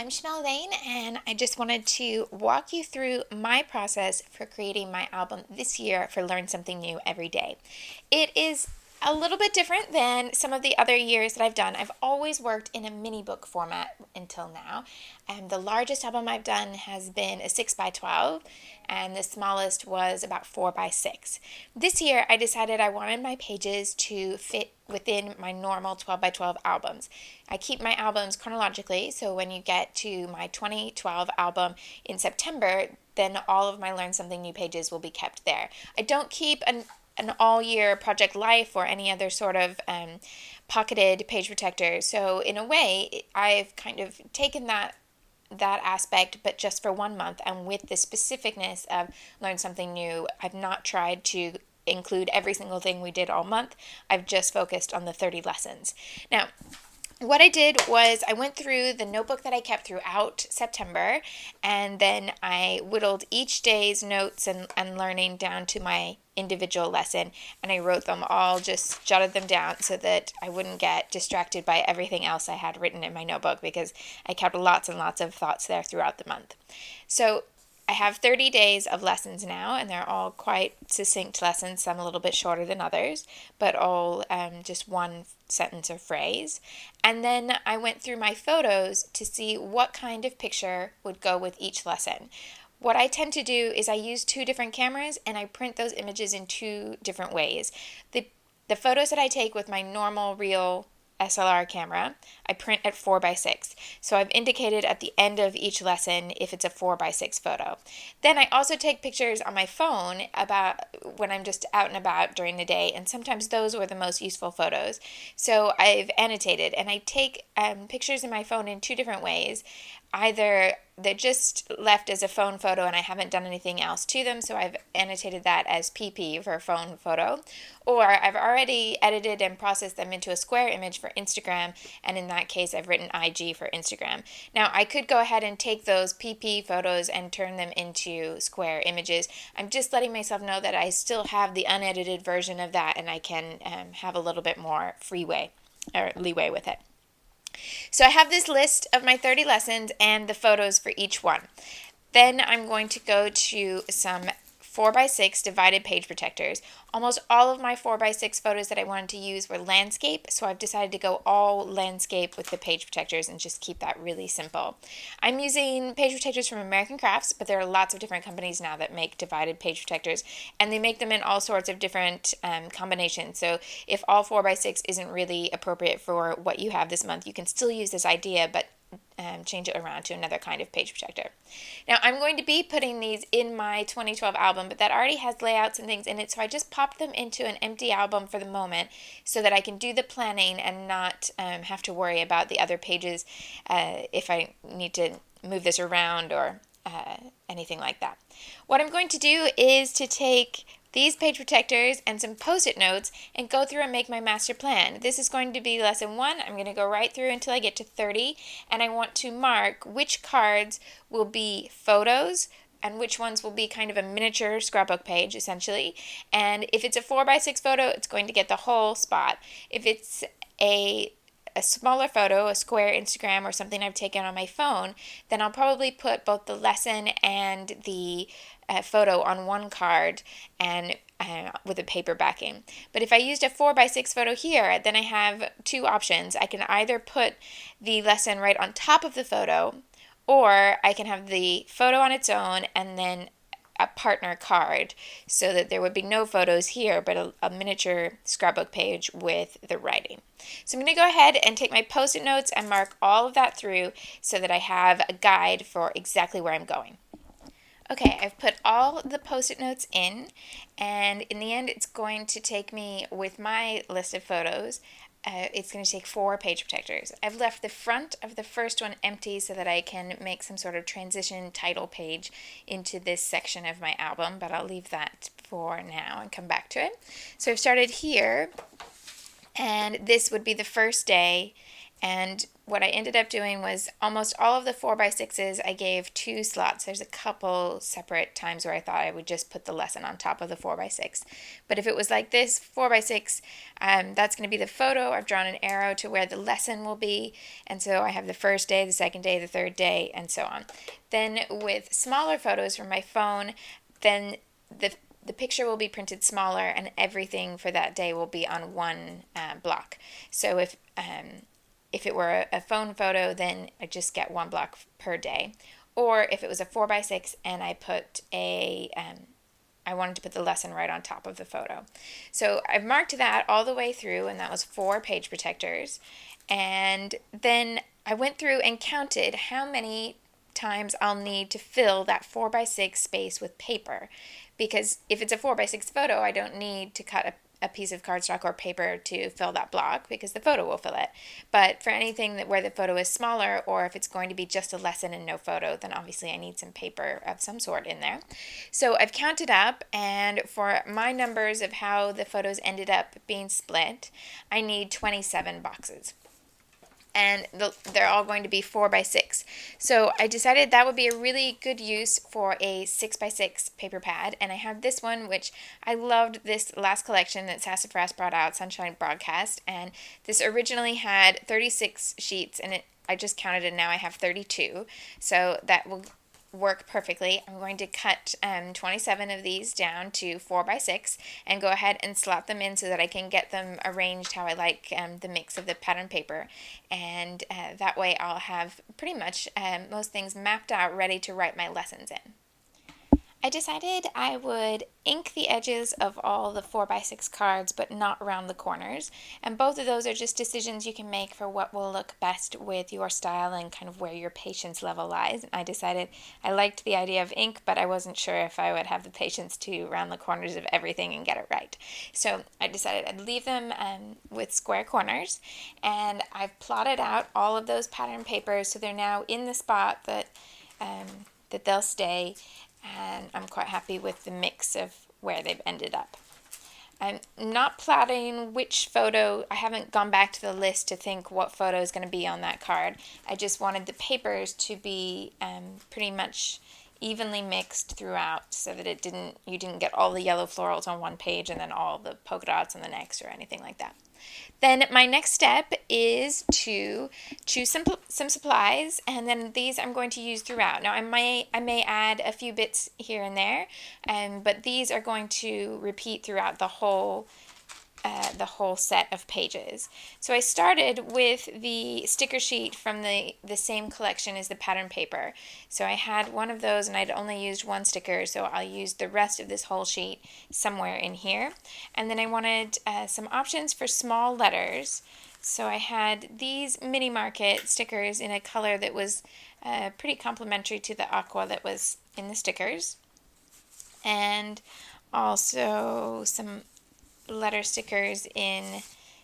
I'm Chanel Lane, and I just wanted to walk you through my process for creating my album this year for Learn Something New Every Day. It is a little bit different than some of the other years that I've done. I've always worked in a mini book format until now, and the largest album I've done has been a 6 by 12, and the smallest was about 4 by 6. This year, I decided I wanted my pages to fit within my normal 12 by 12 albums. I keep my albums chronologically, so when you get to my 2012 album in September, then all of my Learn Something New pages will be kept there. I don't keep an all-year Project Life or any other sort of pocketed page protector. So in a way, I've kind of taken that aspect, but just for 1 month, and with the specificness of Learn Something New, I've not tried to include every single thing we did all month. I've just focused on the 30 lessons. Now, what I did was I went through the notebook that I kept throughout September, and then I whittled each day's notes and learning down to my individual lesson, and I wrote them all, just jotted them down so that I wouldn't get distracted by everything else I had written in my notebook, because I kept lots and lots of thoughts there throughout the month. So I have 30 days of lessons now, and they're all quite succinct lessons, some a little bit shorter than others, but all just one sentence or phrase. And then I went through my photos to see what kind of picture would go with each lesson. What I tend to do is I use 2 different cameras, and I print those images in 2 different ways. The photos that I take with my normal real SLR camera, I print at 4 by 6. So I've indicated at the end of each lesson if it's a 4 by 6 photo. Then I also take pictures on my phone about when I'm just out and about during the day, and sometimes those were the most useful photos. So I've annotated, and I take pictures in my phone in 2 different ways. Either they're just left as a phone photo and I haven't done anything else to them, so I've annotated that as PP for a phone photo, or I've already edited and processed them into a square image for Instagram, and in that case I've written IG for Instagram. Now I could go ahead and take those PP photos and turn them into square images. I'm just letting myself know that I still have the unedited version of that, and I can have a little bit more leeway with it. So I have this list of my 30 lessons and the photos for each one. Then I'm going to go to some 4 by 6 divided page protectors. Almost all of my 4 by 6 photos that I wanted to use were landscape, so I've decided to go all landscape with the page protectors and just keep that really simple. I'm using page protectors from American Crafts, but there are lots of different companies now that make divided page protectors, and they make them in all sorts of different combinations. So if all 4 by 6 isn't really appropriate for what you have this month, you can still use this idea, but change it around to another kind of page protector. Now I'm going to be putting these in my 2012 album, but that already has layouts and things in it, so I just popped them into an empty album for the moment so that I can do the planning and not have to worry about the other pages if I need to move this around or anything like that. What I'm going to do is to take these page protectors and some post-it notes and go through and make my master plan. This is going to be lesson 1. I'm going to go right through until I get to 30, and I want to mark which cards will be photos and which ones will be kind of a miniature scrapbook page, essentially. And if it's a 4 by 6 photo, it's going to get the whole spot. If it's a smaller photo, a square Instagram or something I've taken on my phone, then I'll probably put both the lesson and the photo on one card and with a paper backing. But if I used a 4 by 6 photo here, then I have 2 options. I can either put the lesson right on top of the photo, or I can have the photo on its own and then a partner card, so that there would be no photos here, but a miniature scrapbook page with the writing. So I'm going to go ahead and take my post-it notes and mark all of that through so that I have a guide for exactly where I'm going. Okay, I've put all the post-it notes in, and in the end it's going to take me, with my list of photos, it's going to take 4 page protectors. I've left the front of the first one empty so that I can make some sort of transition title page into this section of my album, but I'll leave that for now and come back to it. So I've started here, and this would be the first day, And what I ended up doing was almost all of the 4x6s I gave 2 slots. There's a couple separate times where I thought I would just put the lesson on top of the 4x6. But if it was like this 4x6, that's going to be the photo. I've drawn an arrow to where the lesson will be. And so I have the first day, the second day, the third day, and so on. Then with smaller photos from my phone, then the picture will be printed smaller and everything for that day will be on one block. So if it were a phone photo, then I just get one block per day. Or if it was a 4x6 and I put I wanted to put the lesson right on top of the photo. So I've marked that all the way through, and that was 4 page protectors. And then I went through and counted how many times I'll need to fill that 4x6 space with paper. Because if it's a 4x6 photo, I don't need to cut a piece of cardstock or paper to fill that block because the photo will fill it. But for anything where the photo is smaller, or if it's going to be just a lesson and no photo, then obviously I need some paper of some sort in there. So I've counted up, and for my numbers of how the photos ended up being split, I need 27 boxes. And they're all going to be 4x6. So I decided that would be a really good use for a 6x6 paper pad. And I have this one, which I loved this last collection that Sassafras brought out, Sunshine Broadcast. And this originally had 36 sheets, and I just counted and now I have 32. So that will work perfectly. I'm going to cut 27 of these down to 4x6 and go ahead and slot them in so that I can get them arranged how I like the mix of the pattern paper, and that way I'll have pretty much most things mapped out ready to write my lessons in. I decided I would ink the edges of all the 4x6 cards, but not around the corners. And both of those are just decisions you can make for what will look best with your style and kind of where your patience level lies. And I decided I liked the idea of ink, but I wasn't sure if I would have the patience to round the corners of everything and get it right. So I decided I'd leave them with square corners. And I've plotted out all of those pattern papers so they're now in the spot that they'll stay. And I'm quite happy with the mix of where they've ended up. I'm not plotting which photo. I haven't gone back to the list to think what photo is going to be on that card. I just wanted the papers to be pretty much evenly mixed throughout so that you didn't get all the yellow florals on one page and then all the polka dots on the next or anything like that. Then my next step is to choose some supplies, and then these I'm going to use throughout. Now I may add a few bits here and there, but these are going to repeat throughout the whole set of pages. So I started with the sticker sheet from the same collection as the pattern paper. So I had one of those and I'd only used one sticker, so I'll use the rest of this whole sheet somewhere in here. And then I wanted some options for small letters. So I had these mini market stickers in a color that was pretty complementary to the aqua that was in the stickers. And also some letter stickers in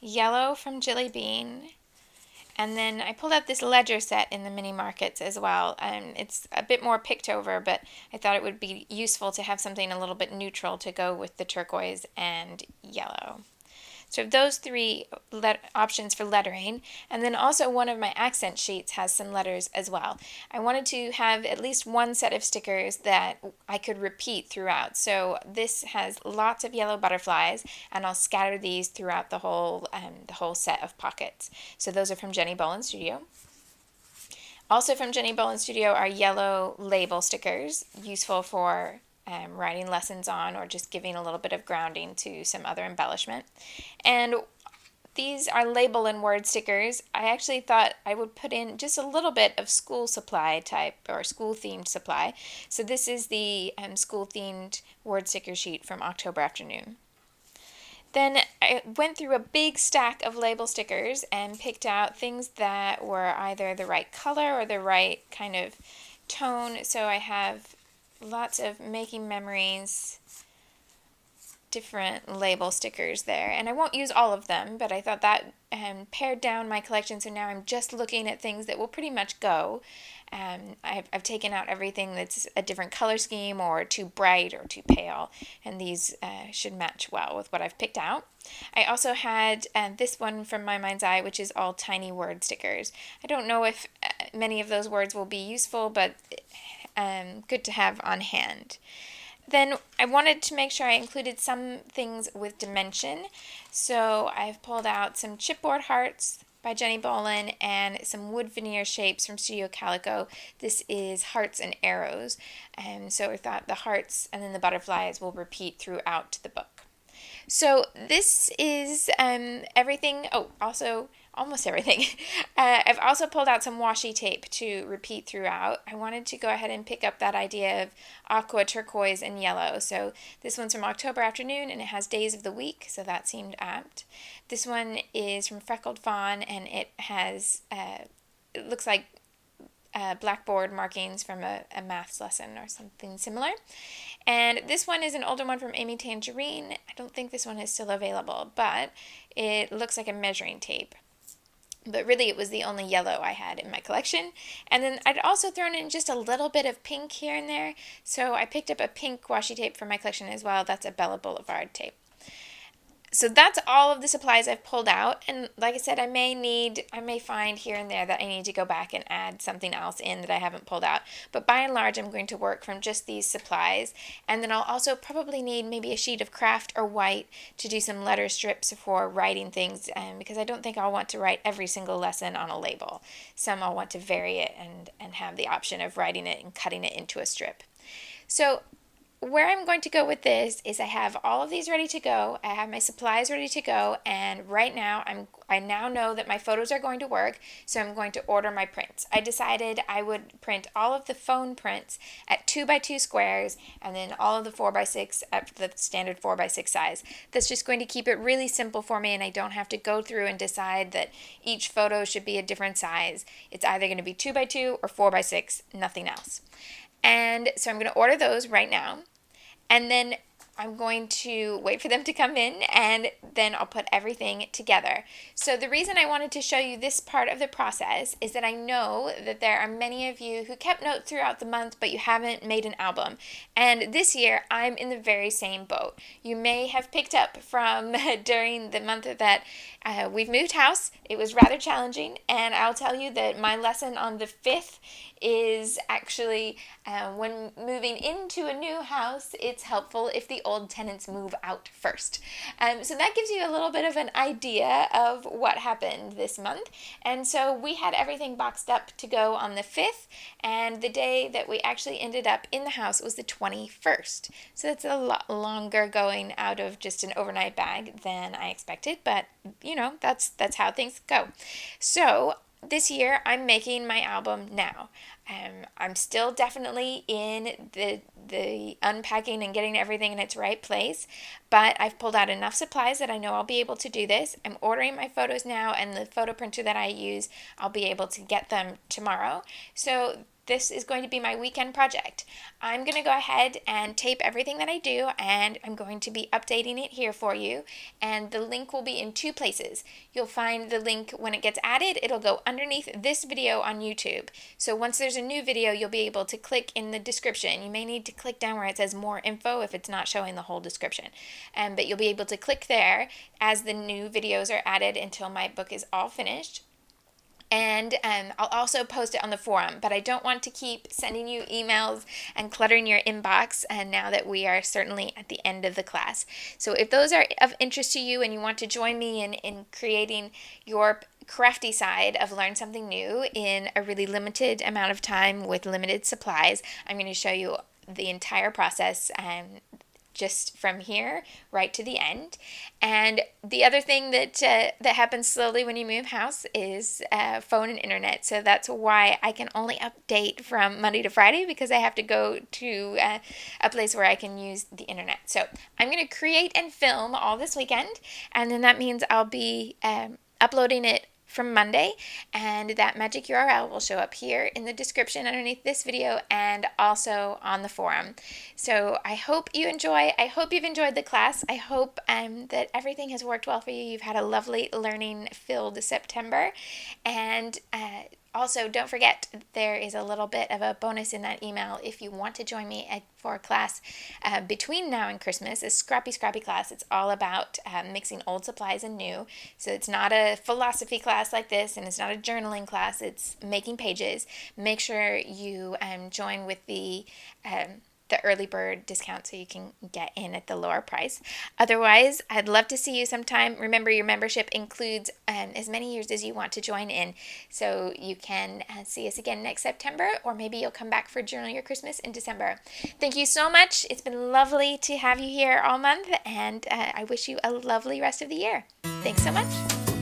yellow from Jelly Bean. And then I pulled out this ledger set in the mini markets as well. It's a bit more picked over, but I thought it would be useful to have something a little bit neutral to go with the turquoise and yellow. So those three options for lettering, and then also one of my accent sheets has some letters as well. I wanted to have at least one set of stickers that I could repeat throughout. So this has lots of yellow butterflies, and I'll scatter these throughout the whole set of pockets. So those are from Jenny Bolin Studio. Also from Jenny Bolin Studio are yellow label stickers, useful for writing lessons on or just giving a little bit of grounding to some other embellishment. And these are label and word stickers. I actually thought I would put in just a little bit of school supply type or school themed supply. So this is the school themed word sticker sheet from October Afternoon. Then I went through a big stack of label stickers and picked out things that were either the right color or the right kind of tone. So I have lots of making memories different label stickers there, and I won't use all of them, but I thought that pared down my collection, so now I'm just looking at things that will pretty much go. I've taken out everything that's a different color scheme or too bright or too pale, and these should match well with what I've picked out. I also had this one from My Mind's Eye, which is all tiny word stickers. I don't know if many of those words will be useful, but good to have on hand. Then I wanted to make sure I included some things with dimension, so I've pulled out some chipboard hearts by Jenny Bolin and some wood veneer shapes from Studio Calico. This is hearts and arrows, and so I thought the hearts and then the butterflies will repeat throughout the book. So this is everything. Oh, also almost everything. I've also pulled out some washi tape to repeat throughout. I wanted to go ahead and pick up that idea of aqua, turquoise, and yellow. So this one's from October Afternoon, and it has days of the week, so that seemed apt. This one is from Freckled Fawn, and it has, it looks like blackboard markings from a maths lesson or something similar. And this one is an older one from Amy Tangerine. I don't think this one is still available, but it looks like a measuring tape. But really it was the only yellow I had in my collection. And then I'd also thrown in just a little bit of pink here and there. So I picked up a pink washi tape for my collection as well. That's a Bella Boulevard tape. So that's all of the supplies I've pulled out, and like I said, I may find here and there that I need to go back and add something else in that I haven't pulled out, but by and large I'm going to work from just these supplies, and then I'll also probably need maybe a sheet of craft or white to do some letter strips for writing things, because I don't think I'll want to write every single lesson on a label. Some I'll want to vary it and have the option of writing it and cutting it into a strip. So where I'm going to go with this is I have all of these ready to go. I have my supplies ready to go, and right now I now know that my photos are going to work, so I'm going to order my prints. I decided I would print all of the phone prints at 2x2 squares, and then all of the 4x6 at the standard 4x6 size. That's just going to keep it really simple for me, and I don't have to go through and decide that each photo should be a different size. It's either going to be 2x2 or 4x6, nothing else. And so I'm going to order those right now. And then I'm going to wait for them to come in, and then I'll put everything together. So the reason I wanted to show you this part of the process is that I know that there are many of you who kept notes throughout the month, but you haven't made an album. And this year, I'm in the very same boat. You may have picked up from during the month that we've moved house. It was rather challenging, and I'll tell you that my lesson on the 5th is actually when moving into a new house, it's helpful if the old tenants move out first. So that gives you a little bit of an idea of what happened this month. And so we had everything boxed up to go on the 5th, and the day that we actually ended up in the house was the 21st. So it's a lot longer going out of just an overnight bag than I expected, but you know, that's how things go. So this year I'm making my album now. I'm still definitely in the unpacking and getting everything in its right place, but I've pulled out enough supplies that I know I'll be able to do this. I'm ordering my photos now, and the photo printer that I use, I'll be able to get them tomorrow. So this is going to be my weekend project. I'm going to go ahead and tape everything that I do, and I'm going to be updating it here for you. And the link will be in 2 places. You'll find the link when it gets added. It'll go underneath this video on YouTube. So once there's a new video, you'll be able to click in the description. You may need to click down where it says more info if it's not showing the whole description. But you'll be able to click there as the new videos are added until my book is all finished. And I'll also post it on the forum, but I don't want to keep sending you emails and cluttering your inbox, and now that we are certainly at the end of the class. So if those are of interest to you and you want to join me in creating your crafty side of Learn Something New in a really limited amount of time with limited supplies, I'm going to show you the entire process just from here right to the end. And the other thing that happens slowly when you move house is phone and internet. So that's why I can only update from Monday to Friday, because I have to go to a place where I can use the internet. So I'm going to create and film all this weekend, and then that means I'll be uploading it from Monday, and that magic URL will show up here in the description underneath this video and also on the forum. So I hope you enjoy. I hope you've enjoyed the class. I hope that everything has worked well for you. You've had a lovely learning-filled September, and also, don't forget, there is a little bit of a bonus in that email if you want to join me for a class between now and Christmas, a scrappy class. It's all about mixing old supplies and new. So it's not a philosophy class like this, and it's not a journaling class. It's making pages. Make sure you join with the early bird discount so you can get in at the lower price. Otherwise, I'd love to see you sometime. Remember, your membership includes as many years as you want to join in, so you can see us again next September, or maybe you'll come back for Journal Your Christmas in December. Thank you so much. It's been lovely to have you here all month, and I wish you a lovely rest of the year. Thanks so much.